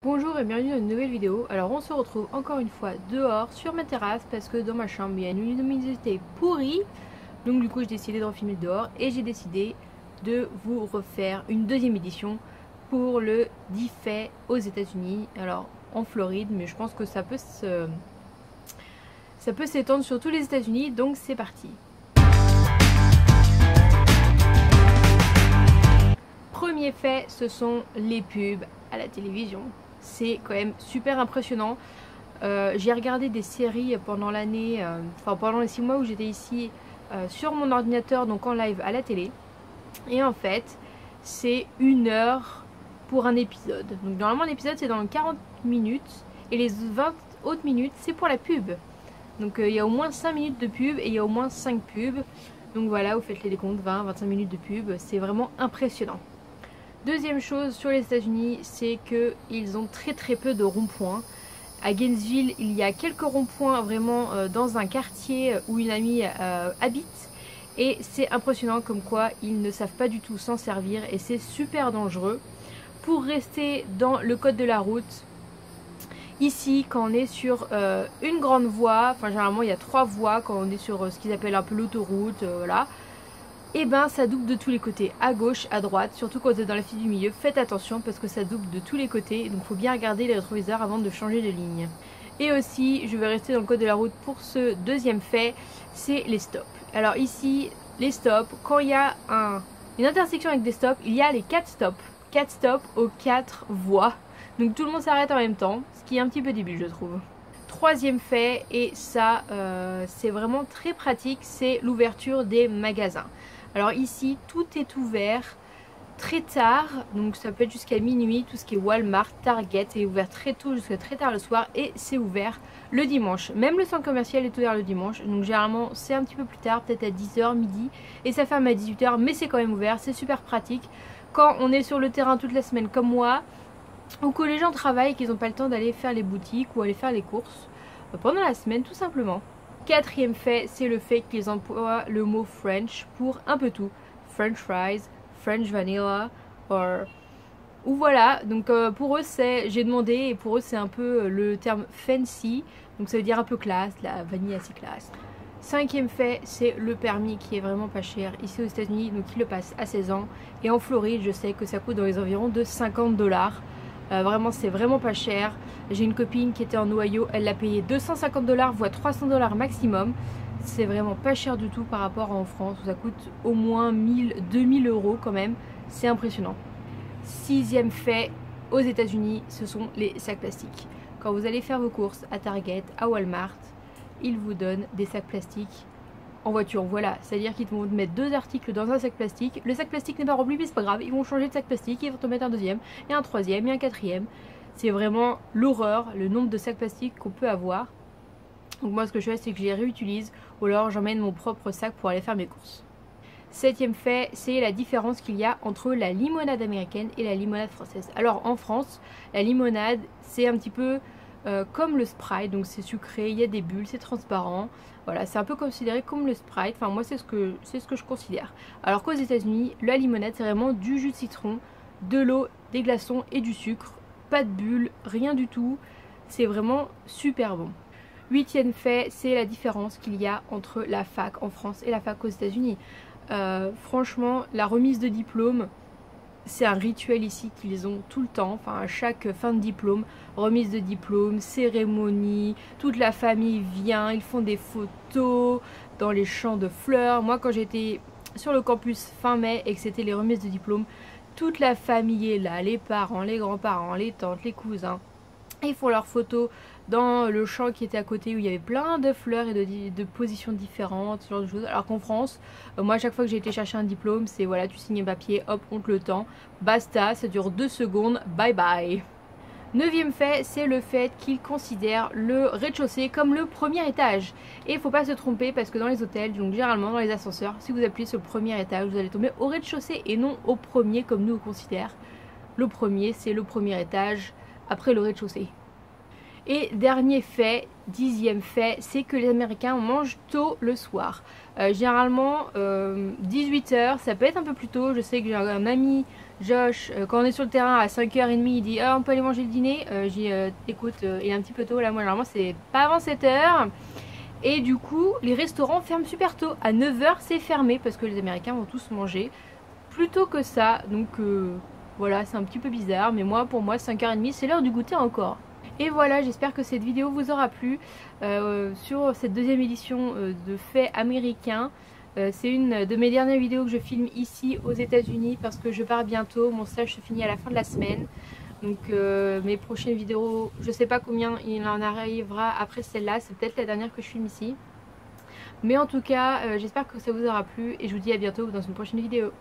Bonjour et bienvenue dans une nouvelle vidéo. Alors on se retrouve encore une fois dehors sur ma terrasse parce que dans ma chambre il y a une luminosité pourrie. Donc du coup j'ai décidé de refilmer dehors et j'ai décidé de vous refaire une deuxième édition pour le 10 faits aux États-Unis. Alors en Floride, mais je pense que ça peut s'étendre sur tous les États-Unis, donc c'est parti. Premier fait, ce sont les pubs à la télévision. C'est quand même super impressionnant. J'ai regardé des séries pendant l'année, pendant les 6 mois où j'étais ici sur mon ordinateur, donc en live à la télé. Et en fait, c'est 1 heure pour un épisode. Donc normalement l'épisode c'est dans 40 minutes et les 20 autres minutes c'est pour la pub. Donc il y a au moins 5 minutes de pub et il y a au moins 5 pubs. Donc voilà, vous faites les décomptes, 20-25 minutes de pub, c'est vraiment impressionnant. Deuxième chose sur les États-Unis, c'est qu'ils ont très peu de ronds-points. À Gainesville, il y a quelques ronds-points vraiment dans un quartier où une amie habite. Et c'est impressionnant comme quoi ils ne savent pas du tout s'en servir et c'est super dangereux. Pour rester dans le code de la route, ici quand on est sur une grande voie, enfin généralement il y a 3 voies quand on est sur ce qu'ils appellent un peu l'autoroute, voilà. Et ben ça double de tous les côtés, à gauche, à droite, surtout quand vous êtes dans la file du milieu, faites attention parce que ça double de tous les côtés, donc il faut bien regarder les rétroviseurs avant de changer de ligne. Et aussi, je vais rester dans le code de la route pour ce deuxième fait, c'est les stops. Alors ici, les stops, quand il y a une intersection avec des stops, il y a les 4 stops. 4 stops aux 4 voies, donc tout le monde s'arrête en même temps, ce qui est un petit peu débile je trouve. Troisième fait, et ça c'est vraiment très pratique, c'est l'ouverture des magasins. Alors ici tout est ouvert très tard, donc ça peut être jusqu'à minuit, tout ce qui est Walmart, Target est ouvert très tôt jusqu'à très tard le soir et c'est ouvert le dimanche. Même le centre commercial est ouvert le dimanche, donc généralement c'est un petit peu plus tard, peut-être à 10h, midi, et ça ferme à 18h, mais c'est quand même ouvert, c'est super pratique. Quand on est sur le terrain toute la semaine comme moi, ou que les gens travaillent et qu'ils n'ont pas le temps d'aller faire les boutiques ou aller faire les courses pendant la semaine tout simplement. Quatrième fait, c'est le fait qu'ils emploient le mot French pour un peu tout. French fries, French vanilla, ou voilà. Donc pour eux c'est, j'ai demandé et pour eux c'est un peu le terme fancy. Donc ça veut dire un peu classe, la vanille assez classe. Cinquième fait, c'est le permis qui est vraiment pas cher ici aux États-Unis, donc ils le passent à 16 ans. Et en Floride, je sais que ça coûte dans les environs de 50$. Vraiment, c'est vraiment pas cher. J'ai une copine qui était en Ohio, elle l'a payé 250$, voire 300$ maximum. C'est vraiment pas cher du tout par rapport à en France où ça coûte au moins 1000-2000€ quand même. C'est impressionnant. Sixième fait, aux États-Unis, ce sont les sacs plastiques. Quand vous allez faire vos courses à Target, à Walmart, ils vous donnent des sacs plastiques en voiture, voilà, c'est-à-dire qu'ils vont te mettre 2 articles dans un sac plastique, le sac plastique n'est pas rempli mais c'est pas grave, ils vont changer de sac plastique, ils vont te mettre un deuxième, et un troisième, et un quatrième. C'est vraiment l'horreur, le nombre de sacs plastiques qu'on peut avoir. Donc moi ce que je fais c'est que je les réutilise, ou alors j'emmène mon propre sac pour aller faire mes courses. Septième fait, c'est la différence qu'il y a entre la limonade américaine et la limonade française. Alors en France, la limonade c'est un petit peu comme le Sprite, donc c'est sucré, il y a des bulles, c'est transparent. Voilà, c'est un peu considéré comme le Sprite, enfin moi c'est ce que je considère. Alors qu'aux États-Unis, la limonade c'est vraiment du jus de citron, de l'eau, des glaçons et du sucre, pas de bulles, rien du tout. C'est vraiment super bon. Huitième fait, c'est la différence qu'il y a entre la fac en France et la fac aux États-Unis. Franchement, la remise de diplôme, c'est un rituel ici qu'ils ont tout le temps, enfin à chaque fin de diplôme, remise de diplôme, cérémonie, toute la famille vient, ils font des photos dans les champs de fleurs. Moi quand j'étais sur le campus fin mai et que c'était les remises de diplôme, toute la famille est là, les parents, les grands-parents, les tantes, les cousins. Ils font leurs photos dans le champ qui était à côté où il y avait plein de fleurs et de positions différentes, ce genre de choses. Alors qu'en France, moi à chaque fois que j'ai été chercher un diplôme, c'est voilà, tu signes un papier, hop, on te le tend, basta, ça dure 2 secondes, bye bye. Neuvième fait, c'est le fait qu'ils considèrent le rez-de-chaussée comme le premier étage. Et il ne faut pas se tromper parce que dans les hôtels, donc généralement dans les ascenseurs, si vous appuyez sur le premier étage, vous allez tomber au rez-de-chaussée et non au premier comme nous on considère. Le premier, c'est le premier étage après le rez-de-chaussée. Et dernier fait, 10e fait, c'est que les Américains mangent tôt le soir. Généralement 18h, ça peut être un peu plus tôt. Je sais que j'ai un ami, Josh, quand on est sur le terrain à 5h30, il dit ah on peut aller manger le dîner. Écoute, il est un petit peu tôt là, moi normalement c'est pas avant 7h. Et du coup les restaurants ferment super tôt. À 9h c'est fermé parce que les Américains vont tous manger plus tôt que ça. Donc voilà, c'est un petit peu bizarre, mais moi pour moi 5h30 c'est l'heure du goûter encore. Et voilà, j'espère que cette vidéo vous aura plu sur cette deuxième édition de faits américains. C'est une de mes dernières vidéos que je filme ici aux États-Unis parce que je pars bientôt. Mon stage se finit à la fin de la semaine. Donc mes prochaines vidéos, je sais pas combien il en arrivera après celle-là. C'est peut-être la dernière que je filme ici. Mais en tout cas, j'espère que ça vous aura plu et je vous dis à bientôt dans une prochaine vidéo.